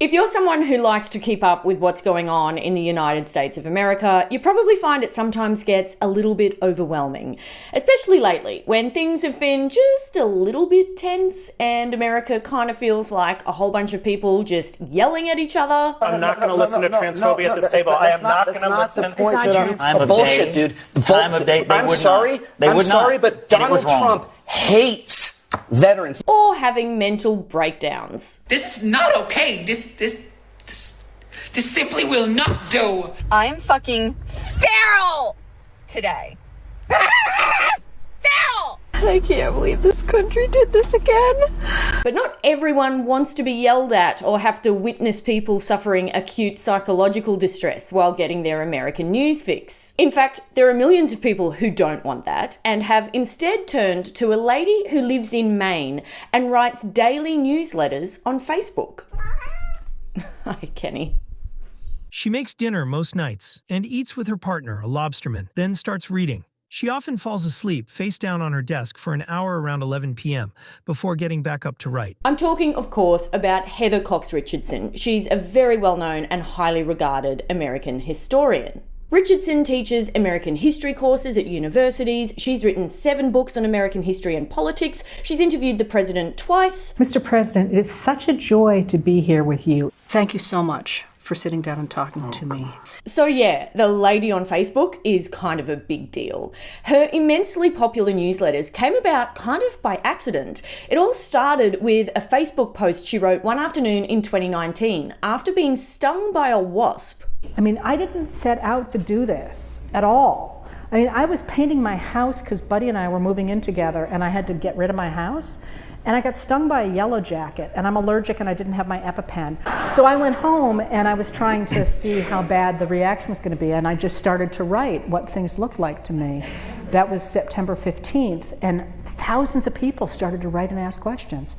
If you're someone who likes to keep up with what's going on in the United States of America, you probably find it sometimes gets a little bit overwhelming, especially lately when things have been just a little bit tense and America kind of feels like a whole bunch of people just yelling at each other. I'm not going to listen to transphobia at this table. I am not going to listen. It's bullshit, dude. Time of day. I'm sorry, but Donald Trump hates veterans. Or having mental breakdowns. This is not okay. This simply will not do. I'm fucking feral today. Feral! I can't believe this country did this again. But not everyone wants to be yelled at or have to witness people suffering acute psychological distress while getting their American news fix. In fact, there are millions of people who don't want that and have instead turned to a lady who lives in Maine and writes daily newsletters on Facebook. Hi, Kenny. She makes dinner most nights and eats with her partner, a lobsterman, then starts reading. She often falls asleep face down on her desk for an hour around 11 p.m. before getting back up to write. I'm talking, of course, about Heather Cox Richardson. She's a very well-known and highly regarded American historian. Richardson teaches American history courses at universities. She's written 7 books on American history and politics. She's interviewed the president twice. Mr. President, it is such a joy to be here with you. Thank you so much for sitting down and talking to me. So yeah, the lady on Facebook is kind of a big deal. Her immensely popular newsletters came about kind of by accident. It all started with a Facebook post she wrote one afternoon in 2019 after being stung by a wasp. I mean, I didn't set out to do this at all. I mean, I was painting my house because Buddy and I were moving in together and I had to get rid of my house. And I got stung by a yellow jacket, and I'm allergic and I didn't have my EpiPen. So I went home and I was trying to see how bad the reaction was going to be, and I just started to write what things looked like to me. That was September 15th, and thousands of people started to write and ask questions.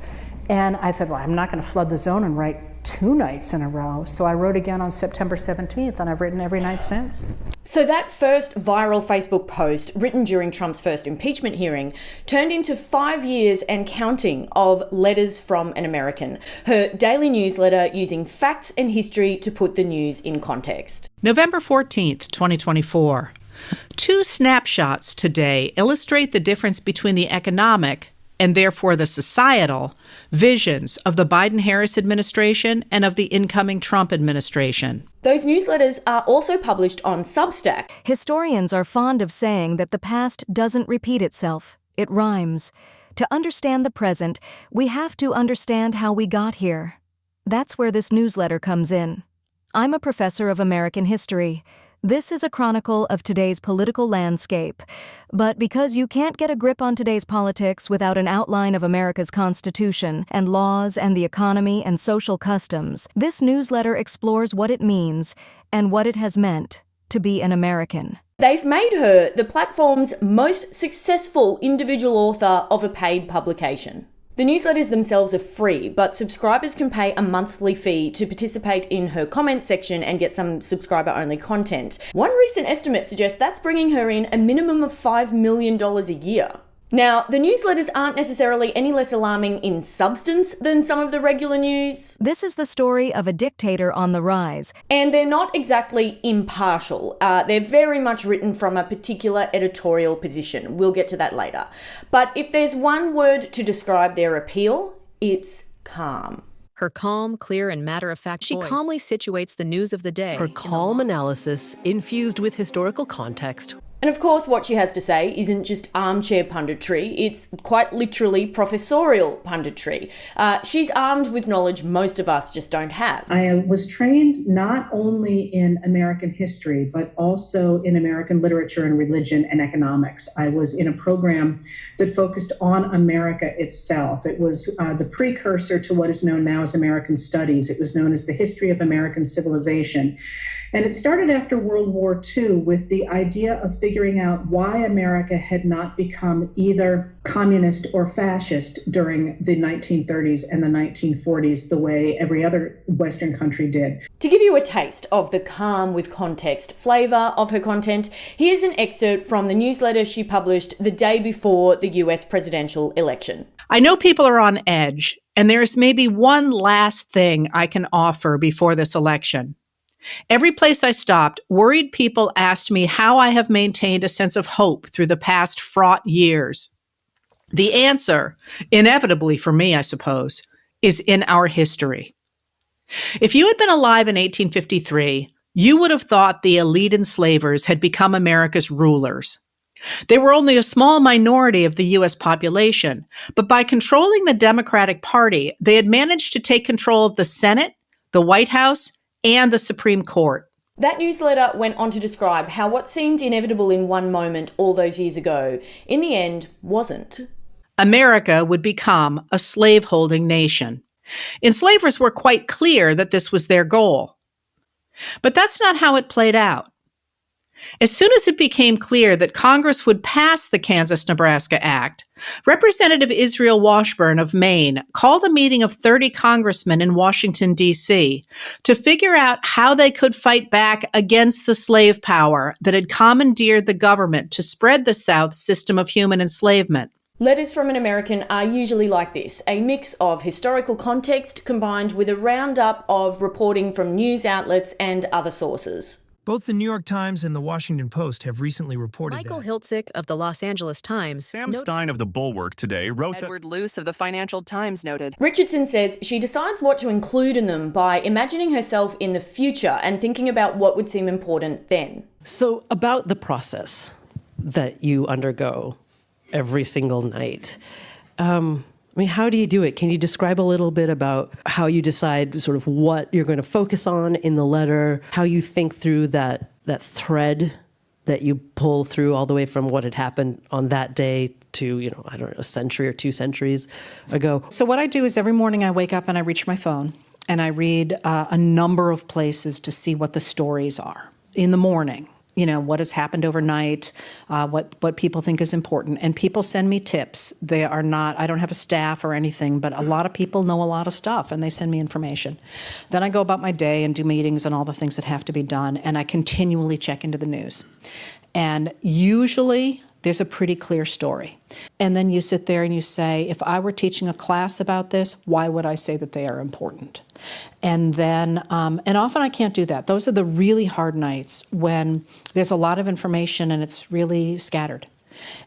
And I thought, well, I'm not going to flood the zone and write 2 nights in a row. So I wrote again on September 17th, and I've written every night since. So that first viral Facebook post, written during Trump's first impeachment hearing, turned into 5 years and counting of letters from an American, her daily newsletter using facts and history to put the news in context. November 14th, 2024. 2 snapshots today illustrate the difference between the economic and therefore the societal visions of the Biden-Harris administration and of the incoming Trump administration. Those newsletters are also published on Substack. Historians are fond of saying that the past doesn't repeat itself. It rhymes. To understand the present, we have to understand how we got here. That's where this newsletter comes in. I'm a professor of American history. This is a chronicle of today's political landscape. But because you can't get a grip on today's politics without an outline of America's Constitution and laws and the economy and social customs, this newsletter explores what it means and what it has meant to be an American. They've made her the platform's most successful individual author of a paid publication. The newsletters themselves are free, but subscribers can pay a monthly fee to participate in her comment section and get some subscriber-only content. One recent estimate suggests that's bringing her in a minimum of $5 million a year. Now, the newsletters aren't necessarily any less alarming in substance than some of the regular news. This is the story of a dictator on the rise. And they're not exactly impartial. They're very much written from a particular editorial position. We'll get to that later. But if there's one word to describe their appeal, it's calm. Her calm, clear, and matter-of-fact voice. She calmly situates the news of the day. Her calm analysis, infused with historical context. And of course, what she has to say isn't just armchair punditry, it's quite literally professorial punditry. She's armed with knowledge most of us just don't have. I was trained not only in American history, but also in American literature and religion and economics. I was in a program that focused on America itself. It was the precursor to what is known now as American Studies. It was known as the History of American Civilization. And it started after World War II with the idea of figuring figuring out why America had not become either communist or fascist during the 1930s and the 1940s the way every other Western country did. To give you a taste of the calm with context flavour of her content, here's an excerpt from the newsletter she published the day before the US presidential election. I know people are on edge, and there's maybe one last thing I can offer before this election. Every place I stopped, worried people asked me how I have maintained a sense of hope through the past fraught years. The answer, inevitably for me, I suppose, is in our history. If you had been alive in 1853, you would have thought the elite enslavers had become America's rulers. They were only a small minority of the U.S. population, but by controlling the Democratic Party, they had managed to take control of the Senate, the White House, and the Supreme Court. That newsletter went on to describe how what seemed inevitable in one moment all those years ago, in the end, wasn't. America would become a slave-holding nation. Enslavers were quite clear that this was their goal. But that's not how it played out. As soon as it became clear that Congress would pass the Kansas-Nebraska Act, Representative Israel Washburn of Maine called a meeting of 30 congressmen in Washington, D.C., to figure out how they could fight back against the slave power that had commandeered the government to spread the South's system of human enslavement. Letters from an American are usually like this, a mix of historical context combined with a roundup of reporting from news outlets and other sources. Both the New York Times and the Washington Post have recently reported Michael Hiltzik of the Los Angeles Times. Sam Stein of The Bulwark today wrote Edward Luce of the Financial Times noted. Richardson says she decides what to include in them by imagining herself in the future and thinking about what would seem important then. So about the process that you undergo every single night, how do you do it? Can you describe a little bit about how you decide sort of what you're going to focus on in the letter, how you think through that thread that you pull through all the way from what had happened on that day to, a century or 2 centuries ago? So what I do is every morning I wake up and I reach my phone and I read a number of places to see what the stories are in the morning. What has happened overnight, what people think is important. And people send me tips. I don't have a staff or anything, but a lot of people know a lot of stuff and they send me information. Then I go about my day and do meetings and all the things that have to be done. And I continually check into the news. And usually there's a pretty clear story. And then you sit there and you say, if I were teaching a class about this, why would I say that they are important? And then, and often I can't do that. Those are the really hard nights when there's a lot of information and it's really scattered.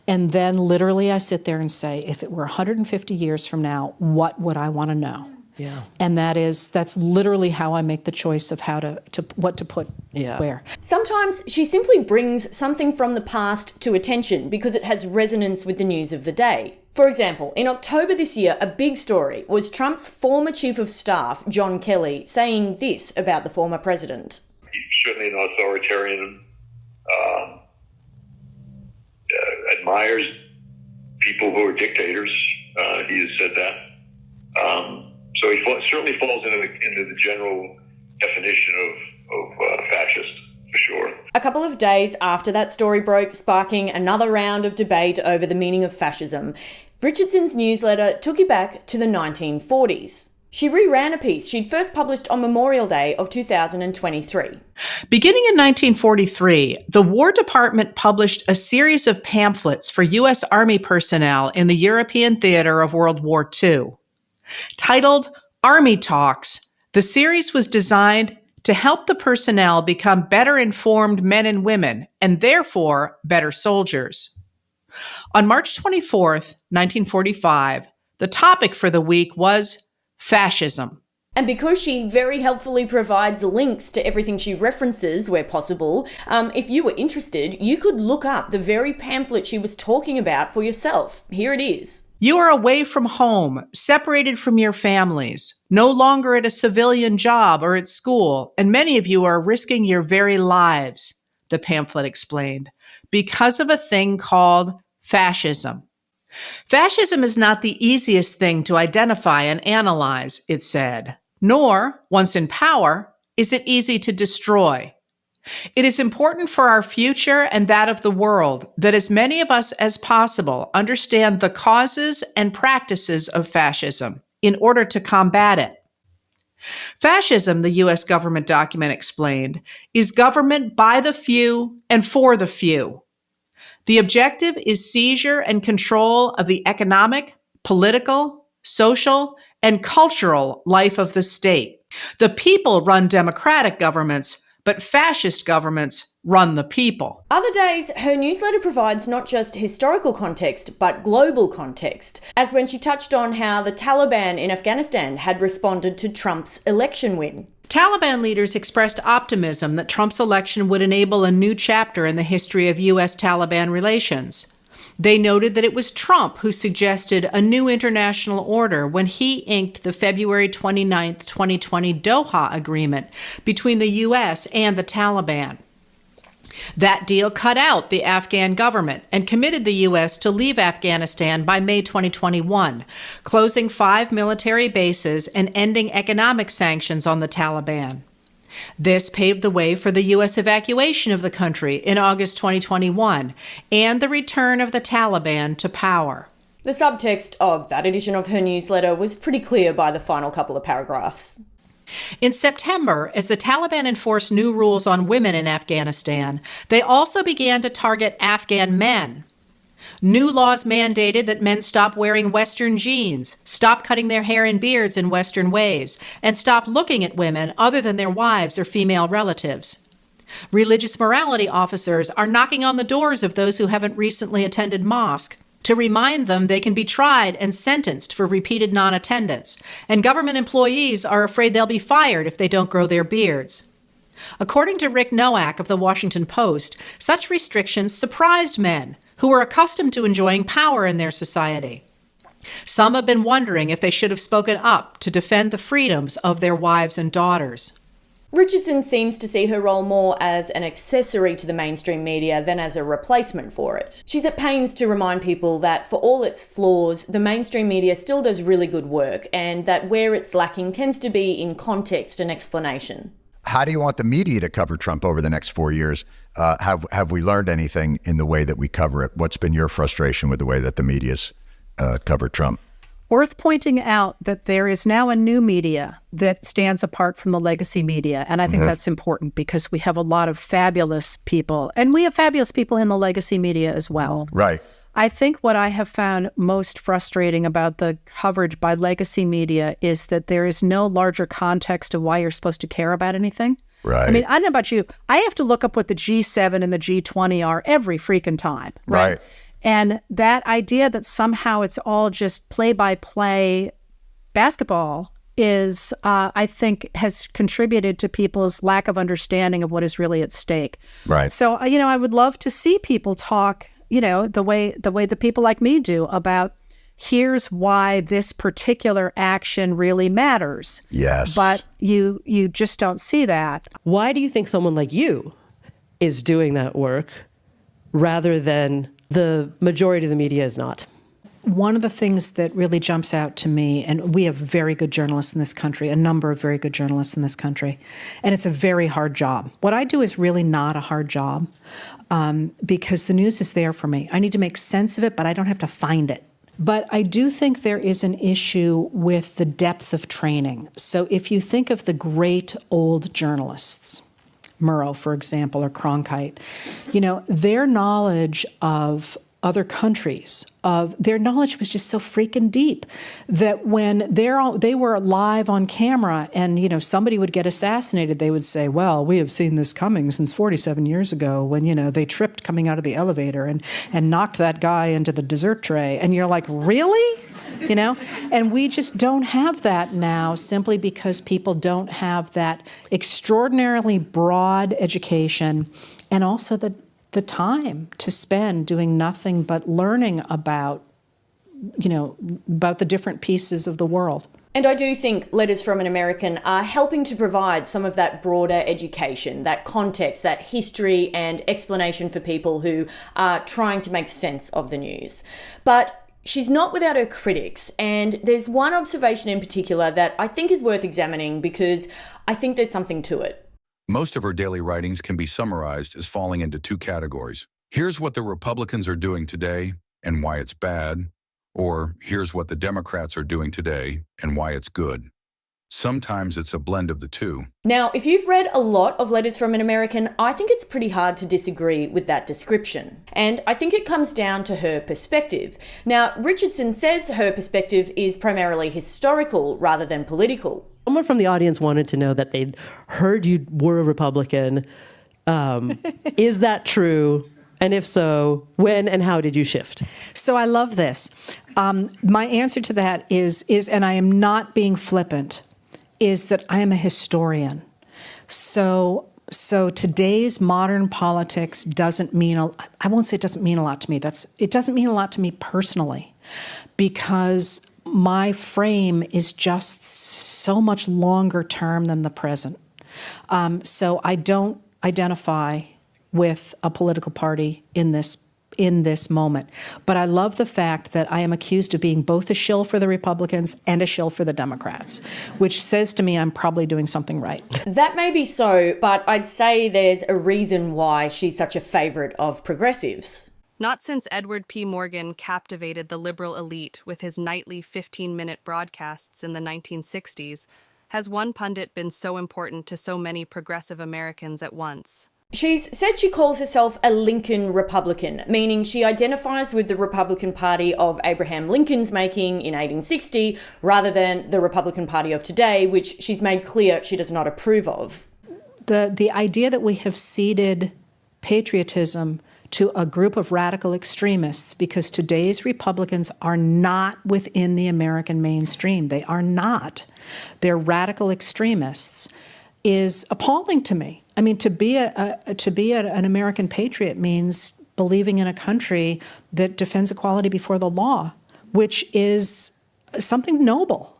And then literally I sit there and say, if it were 150 years from now, what would I want to know? Yeah. And that's literally how I make the choice of what to put where. Sometimes she simply brings something from the past to attention because it has resonance with the news of the day. For example, in October this year, a big story was Trump's former chief of staff, John Kelly, saying this about the former president. He's certainly an authoritarian, admires people who are dictators. He has said that. So he certainly falls into the general definition of fascist, for sure. A couple of days after that story broke, sparking another round of debate over the meaning of fascism, Richardson's newsletter took you back to the 1940s. She reran a piece she'd first published on Memorial Day of 2023. Beginning in 1943, the War Department published a series of pamphlets for U.S. Army personnel in the European theater of World War II. Titled Army Talks, the series was designed to help the personnel become better informed men and women, and therefore better soldiers. On March 24th, 1945, the topic for the week was fascism. And because she very helpfully provides links to everything she references where possible, if you were interested, you could look up the very pamphlet she was talking about for yourself. Here it is. You are away from home, separated from your families, no longer at a civilian job or at school, and many of you are risking your very lives, the pamphlet explained, because of a thing called fascism. Fascism is not the easiest thing to identify and analyze, it said, nor, once in power, is it easy to destroy. It is important for our future and that of the world that as many of us as possible understand the causes and practices of fascism in order to combat it. Fascism, the U.S. government document explained, is government by the few and for the few. The objective is seizure and control of the economic, political, social, and cultural life of the state. The people run democratic governments, but fascist governments run the people. Other days, her newsletter provides not just historical context, but global context, as when she touched on how the Taliban in Afghanistan had responded to Trump's election win. Taliban leaders expressed optimism that Trump's election would enable a new chapter in the history of U.S.-Taliban relations. They noted that it was Trump who suggested a new international order when he inked the February 29, 2020 Doha Agreement between the U.S. and the Taliban. That deal cut out the Afghan government and committed the U.S. to leave Afghanistan by May 2021, closing 5 military bases and ending economic sanctions on the Taliban. This paved the way for the U.S. evacuation of the country in August 2021 and the return of the Taliban to power. The subtext of that edition of her newsletter was pretty clear by the final couple of paragraphs. In September, as the Taliban enforced new rules on women in Afghanistan, they also began to target Afghan men. New laws mandated that men stop wearing Western jeans, stop cutting their hair and beards in Western ways, and stop looking at women other than their wives or female relatives. Religious morality officers are knocking on the doors of those who haven't recently attended mosque to remind them they can be tried and sentenced for repeated non-attendance, and government employees are afraid they'll be fired if they don't grow their beards. According to Rick Nowak of the Washington Post, such restrictions surprised men who were accustomed to enjoying power in their society. Some have been wondering if they should have spoken up to defend the freedoms of their wives and daughters. Richardson seems to see her role more as an accessory to the mainstream media than as a replacement for it. She's at pains to remind people that for all its flaws, the mainstream media still does really good work, and that where it's lacking tends to be in context and explanation. How do you want the media to cover Trump over the next 4 years? Have we learned anything in the way that we cover it? What's been your frustration with the way that the media's covered Trump? Worth pointing out that there is now a new media that stands apart from the legacy media. And I think that's important because we have a lot of fabulous people, and we have fabulous people in the legacy media as well. Right. I think what I have found most frustrating about the coverage by legacy media is that there is no larger context of why you're supposed to care about anything. Right. I mean, I don't know about you. I have to look up what the G7 and the G20 are every freaking time. Right. And that idea that somehow it's all just play-by-play basketball is, I think, has contributed to people's lack of understanding of what is really at stake. Right. So, I would love to see people talk, the way the people like me do about here's why this particular action really matters. Yes. But you just don't see that. Why do you think someone like you is doing that work rather than the majority of the media is not? One of the things that really jumps out to me, and we have very good journalists in this country, a number of very good journalists in this country, and it's a very hard job. What I do is really not a hard job because the news is there for me. I need to make sense of it, but I don't have to find it. But I do think there is an issue with the depth of training. So if you think of the great old journalists, Murrow, for example, or Cronkite, their knowledge of other countries, their knowledge was just so freaking deep that when they were live on camera and, somebody would get assassinated, they would say, well, we have seen this coming since 47 years ago when, they tripped coming out of the elevator and knocked that guy into the dessert tray. And you're like, really? And we just don't have that now simply because people don't have that extraordinarily broad education and also the time to spend doing nothing but learning about the different pieces of the world. And I do think Letters from an American are helping to provide some of that broader education, that context, that history and explanation for people who are trying to make sense of the news. But she's not without her critics, and there's one observation in particular that I think is worth examining because I think there's something to it. Most of her daily writings can be summarized as falling into two categories. Here's what the Republicans are doing today and why it's bad, or here's what the Democrats are doing today and why it's good. Sometimes it's a blend of the two. Now, if you've read a lot of Letters from an American, I think it's pretty hard to disagree with that description. And I think it comes down to her perspective. Now, Richardson says her perspective is primarily historical rather than political. Someone from the audience wanted to know that they'd heard you were a Republican. Is that true? And if so, when and how did you shift? So I love this. My answer to that is, and I am not being flippant, is that I am a historian. So today's modern politics doesn't mean, I won't say it doesn't mean a lot to me. It doesn't mean a lot to me personally, because my frame is just so much longer term than the present. So I don't identify with a political party in this moment. But I love the fact that I am accused of being both a shill for the Republicans and a shill for the Democrats, which says to me I'm probably doing something right. That may be so, but I'd say there's a reason why she's such a favourite of progressives. Not since Edward P. Morgan captivated the liberal elite with his nightly 15-minute broadcasts in the 1960s has one pundit been so important to so many progressive Americans at once. She's said she calls herself a Lincoln Republican, meaning she identifies with the Republican Party of Abraham Lincoln's making in 1860 rather than the Republican Party of today, which she's made clear she does not approve of. The idea that we have ceded patriotism to a group of radical extremists because today's Republicans are not within the American mainstream. They are not. They're radical extremists is appalling to me. I mean, to be an American patriot means believing in a country that defends equality before the law, which is something noble.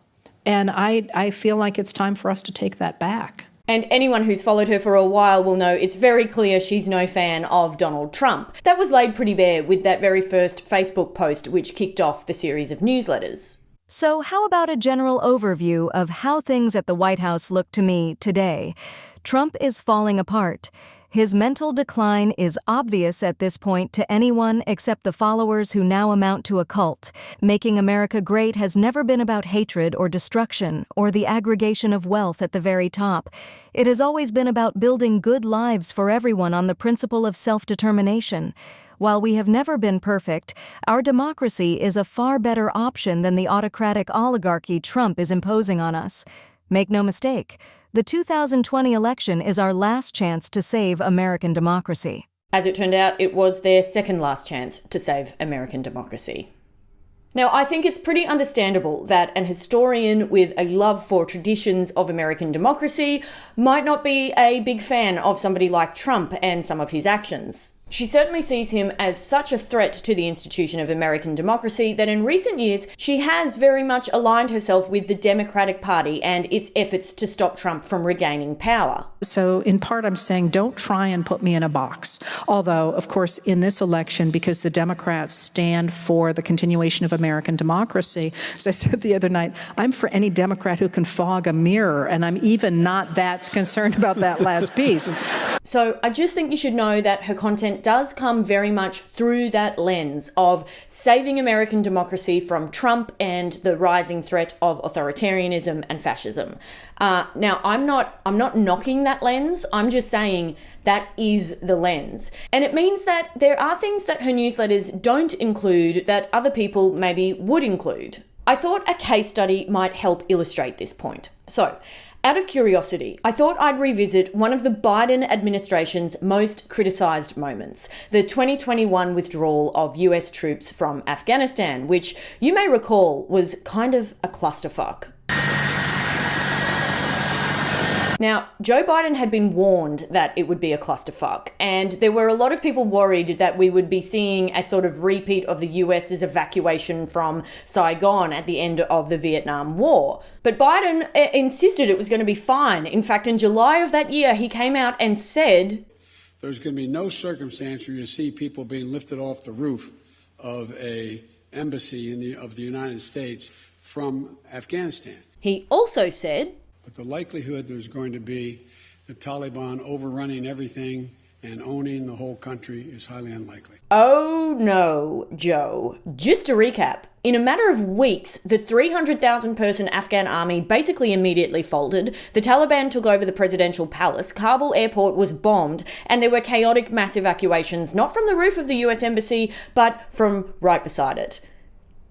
And I feel like it's time for us to take that back. And anyone who's followed her for a while will know it's very clear she's no fan of Donald Trump. That was laid pretty bare with that very first Facebook post which kicked off the series of newsletters. So how about a general overview of how things at the White House look to me today? Trump is falling apart. His mental decline is obvious at this point to anyone except the followers who now amount to a cult. Making America great has never been about hatred or destruction or the aggregation of wealth at the very top. It has always been about building good lives for everyone on the principle of self-determination. While we have never been perfect, our democracy is a far better option than the autocratic oligarchy Trump is imposing on us. Make no mistake, the 2020 election is our last chance to save American democracy. As it turned out, it was their second last chance to save American democracy. Now, I think it's pretty understandable that an historian with a love for traditions of American democracy might not be a big fan of somebody like Trump and some of his actions. She certainly sees him as such a threat to the institution of American democracy that in recent years she has very much aligned herself with the Democratic Party and its efforts to stop Trump from regaining power. So in part I'm saying don't try and put me in a box. Although, of course, in this election, because the Democrats stand for the continuation of American democracy, as I said the other night, I'm for any Democrat who can fog a mirror, and I'm even not that concerned about that last piece. So I just think you should know that her content does come very much through that lens of saving American democracy from Trump and the rising threat of authoritarianism and fascism. Now, I'm not knocking that lens. I'm just saying that is the lens. And it means that there are things that her newsletters don't include that other people maybe would include. I thought a case study might help illustrate this point. So, out of curiosity, I thought I'd revisit one of the Biden administration's most criticised moments, the 2021 withdrawal of US troops from Afghanistan, which you may recall was kind of a clusterfuck. Now, Joe Biden had been warned that it would be a clusterfuck, and there were a lot of people worried that we would be seeing a sort of repeat of the US's evacuation from Saigon at the end of the Vietnam War. But Biden insisted it was going to be fine. In fact, in July of that year, he came out and said, "There's going to be no circumstance where you see people being lifted off the roof of an embassy of the United States from Afghanistan." He also said, "But the likelihood there's going to be the Taliban overrunning everything and owning the whole country is highly unlikely. Oh no, Joe. Just to recap, in a matter of weeks, the 300,000 person Afghan army basically immediately folded, the Taliban took over the presidential palace, Kabul airport was bombed, and there were chaotic mass evacuations, not from the roof of the US embassy, but from right beside it.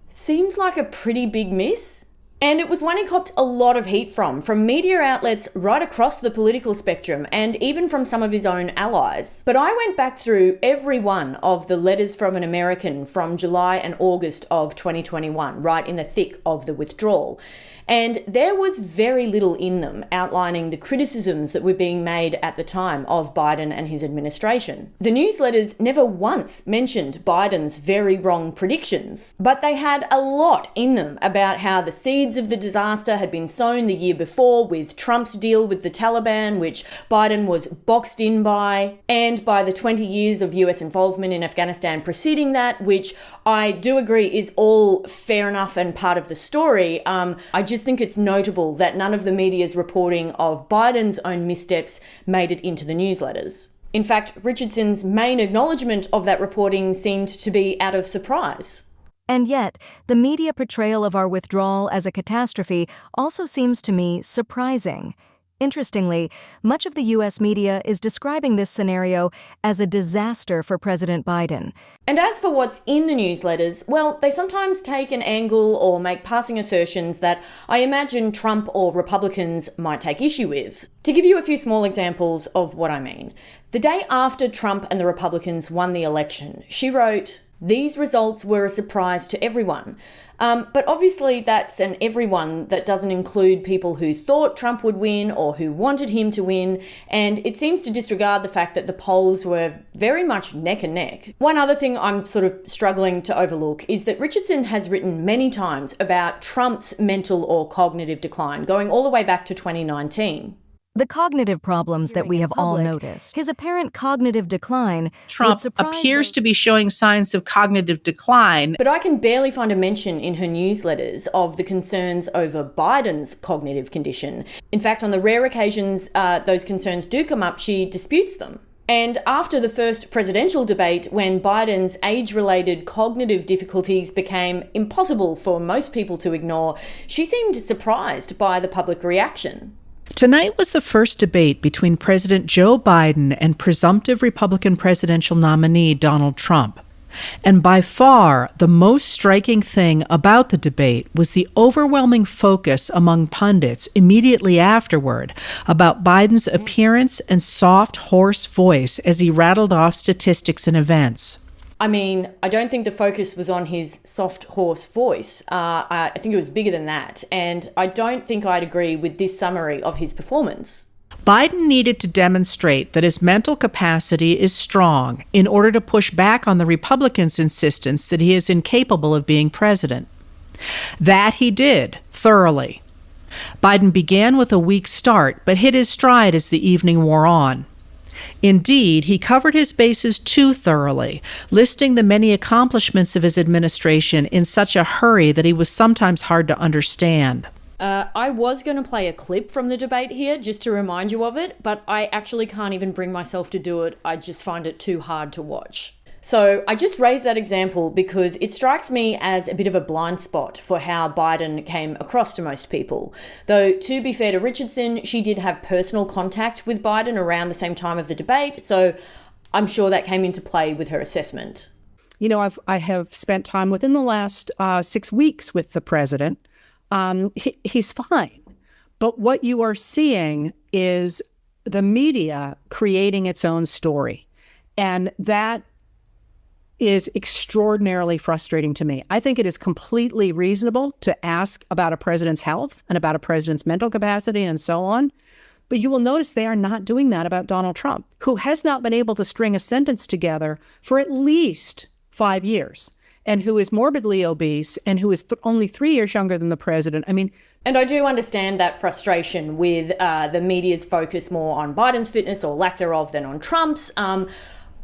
Seems like a pretty big miss. And it was one he copped a lot of heat from media outlets right across the political spectrum and even from some of his own allies. But I went back through every one of the letters from an American from July and August of 2021, right in the thick of the withdrawal. And there was very little in them outlining the criticisms that were being made at the time of Biden and his administration. The newsletters never once mentioned Biden's very wrong predictions, but they had a lot in them about how the seeds of the disaster had been sown the year before with Trump's deal with the Taliban, which Biden was boxed in by, and by the 20 years of US involvement in Afghanistan preceding that, which I do agree is all fair enough and part of the story. I just think it's notable that none of the media's reporting of Biden's own missteps made it into the newsletters. In fact, Richardson's main acknowledgement of that reporting seemed to be out of surprise. And yet, the media portrayal of our withdrawal as a catastrophe also seems to me surprising. Interestingly, much of the U.S. media is describing this scenario as a disaster for President Biden. And as for what's in the newsletters, well, they sometimes take an angle or make passing assertions that I imagine Trump or Republicans might take issue with. To give you a few small examples of what I mean, the day after Trump and the Republicans won the election, she wrote, "These results were a surprise to everyone." But obviously that's an everyone that doesn't include people who thought Trump would win or who wanted him to win, and it seems to disregard the fact that the polls were very much neck and neck. One other thing I'm sort of struggling to overlook is that Richardson has written many times about Trump's mental or cognitive decline, going all the way back to 2019. The cognitive problems that we have all noticed. His apparent cognitive decline. Trump appears to be showing signs of cognitive decline. But I can barely find a mention in her newsletters of the concerns over Biden's cognitive condition. In fact, on the rare occasions those concerns do come up, she disputes them. And after the first presidential debate, when Biden's age-related cognitive difficulties became impossible for most people to ignore, she seemed surprised by the public reaction. Tonight was the first debate between President Joe Biden and presumptive Republican presidential nominee Donald Trump. And by far, the most striking thing about the debate was the overwhelming focus among pundits immediately afterward about Biden's appearance and soft, hoarse voice as he rattled off statistics and events. I mean, I don't think the focus was on his soft, hoarse voice. I think it was bigger than that. And I don't think I'd agree with this summary of his performance. Biden needed to demonstrate that his mental capacity is strong in order to push back on the Republicans' insistence that he is incapable of being president. That he did, thoroughly. Biden began with a weak start, but hit his stride as the evening wore on. Indeed, he covered his bases too thoroughly, listing the many accomplishments of his administration in such a hurry that he was sometimes hard to understand. I was going to play a clip from the debate here just to remind you of it, but I actually can't even bring myself to do it. I just find it too hard to watch. So I just raised that example because it strikes me as a bit of a blind spot for how Biden came across to most people. Though, to be fair to Richardson, she did have personal contact with Biden around the same time of the debate, so I'm sure that came into play with her assessment. You know, I have spent time within the last 6 weeks with the president. He's fine. But what you are seeing is the media creating its own story. And that is extraordinarily frustrating to me. I think it is completely reasonable to ask about a president's health and about a president's mental capacity and so on. But you will notice they are not doing that about Donald Trump, who has not been able to string a sentence together for at least 5 years, and who is morbidly obese and who is only 3 years younger than the president. I mean, and I do understand that frustration with the media's focus more on Biden's fitness or lack thereof than on Trump's.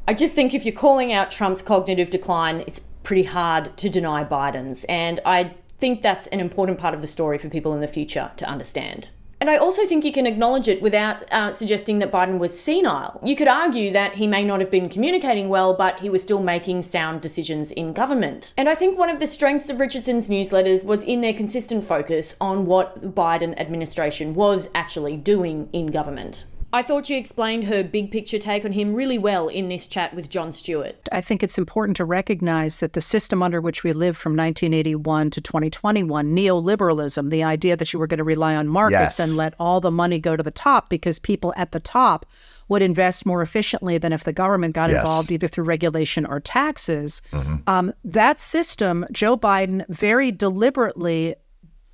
I just think if you're calling out Trump's cognitive decline, it's pretty hard to deny Biden's. And I think that's an important part of the story for people in the future to understand. And I also think you can acknowledge it without suggesting that Biden was senile. You could argue that he may not have been communicating well, but he was still making sound decisions in government. And I think one of the strengths of Richardson's newsletters was in their consistent focus on what the Biden administration was actually doing in government. I thought she explained her big picture take on him really well in this chat with Jon Stewart. I think it's important to recognize that the system under which we lived from 1981 to 2021, neoliberalism, the idea that you were going to rely on markets and let all the money go to the top because people at the top would invest more efficiently than if the government got involved either through regulation or taxes. That system, Joe Biden very deliberately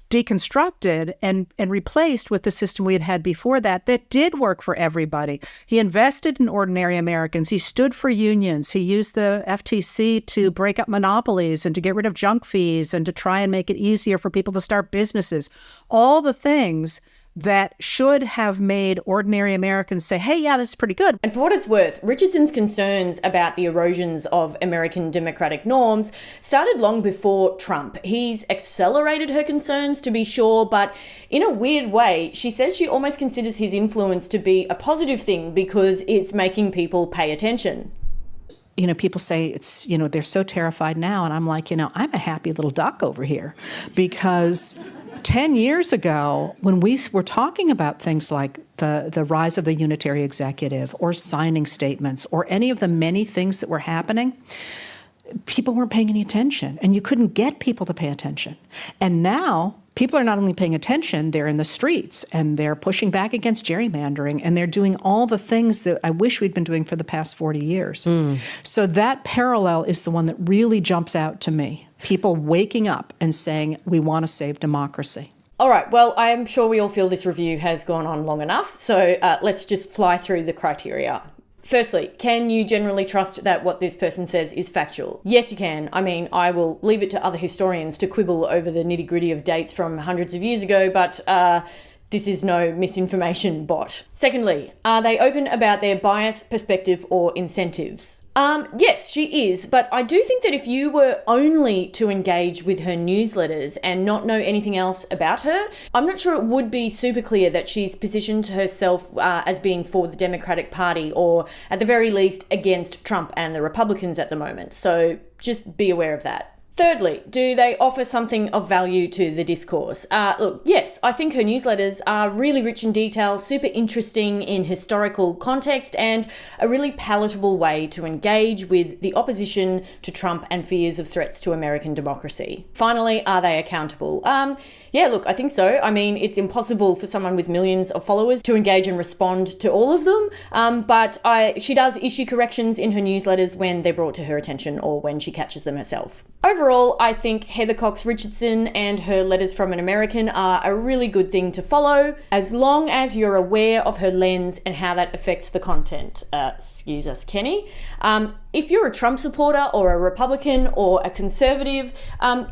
deconstructed and replaced with the system we had before that did work for everybody. He invested in ordinary Americans. He stood for unions. He used the FTC to break up monopolies and to get rid of junk fees and to try and make it easier for people to start businesses. All the things that should have made ordinary Americans say, hey, yeah, this is pretty good. And for what it's worth, Richardson's concerns about the erosions of American democratic norms started long before Trump. He's accelerated her concerns, to be sure, but in a weird way, she says she almost considers his influence to be a positive thing because it's making people pay attention. You know, people say it's, you know, they're so terrified now. And I'm like, you know, I'm a happy little duck over here because 10 years ago, when we were talking about things like the rise of the unitary executive or signing statements or any of the many things that were happening, people weren't paying any attention and you couldn't get people to pay attention. And now people are not only paying attention, they're in the streets and they're pushing back against gerrymandering and they're doing all the things that I wish we'd been doing for the past 40 years. So that parallel is the one that really jumps out to me. People waking up and saying, we want to save democracy. All right, well, I am sure we all feel this review has gone on long enough, so let's just fly through the criteria. Firstly, can you generally trust that what this person says is factual? Yes, you can. I mean, I will leave it to other historians to quibble over the nitty-gritty of dates from hundreds of years ago, but this is no misinformation bot. Secondly, are they open about their bias, perspective, or incentives? Yes, she is, but I do think that if you were only to engage with her newsletters and not know anything else about her, I'm not sure it would be super clear that she's positioned herself as being for the Democratic Party or at the very least against Trump and the Republicans at the moment. So just be aware of that. Thirdly, do they offer something of value to the discourse? Look, yes, I think her newsletters are really rich in detail, super interesting in historical context, and a really palatable way to engage with the opposition to Trump and fears of threats to American democracy. Finally, are they accountable? Yeah, look, I think so. I mean, it's impossible for someone with millions of followers to engage and respond to all of them, but she does issue corrections in her newsletters when they're brought to her attention or when she catches them herself. Overall, I think Heather Cox Richardson and her Letters from an American are a really good thing to follow, as long as you're aware of her lens and how that affects the content. Excuse us, Kenny. If you're a Trump supporter or a Republican or a conservative,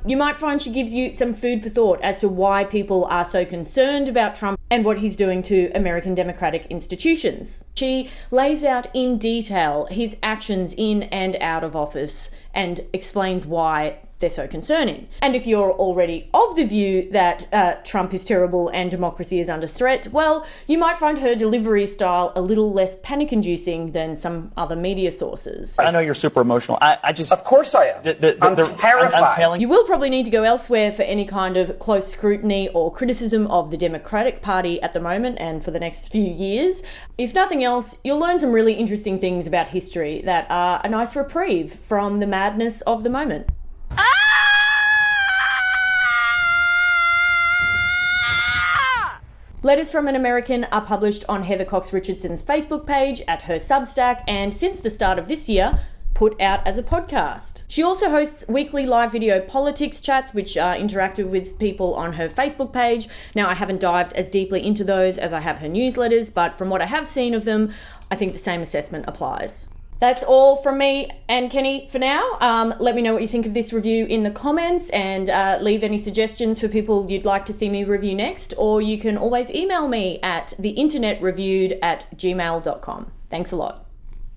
you might find she gives you some food for thought as to why people are so concerned about Trump and what he's doing to American democratic institutions. She lays out in detail his actions in and out of office and explains why they're so concerning. And if you're already of the view that Trump is terrible and democracy is under threat, well, you might find her delivery style a little less panic-inducing than some other media sources. I know you're super emotional. I just... Of course I am. I'm terrified. You will probably need to go elsewhere for any kind of close scrutiny or criticism of the Democratic Party at the moment and for the next few years. If nothing else, you'll learn some really interesting things about history that are a nice reprieve from the madness of the moment. Letters from an American are published on Heather Cox Richardson's Facebook page, at her Substack, and since the start of this year, put out as a podcast. She also hosts weekly live video politics chats, which are interactive with people on her Facebook page. Now, I haven't dived as deeply into those as I have her newsletters, but from what I have seen of them, I think the same assessment applies. That's all from me and Kenny for now. Let me know what you think of this review in the comments and leave any suggestions for people you'd like to see me review next, or you can always email me at theinternet@gmail.com. Thanks a lot.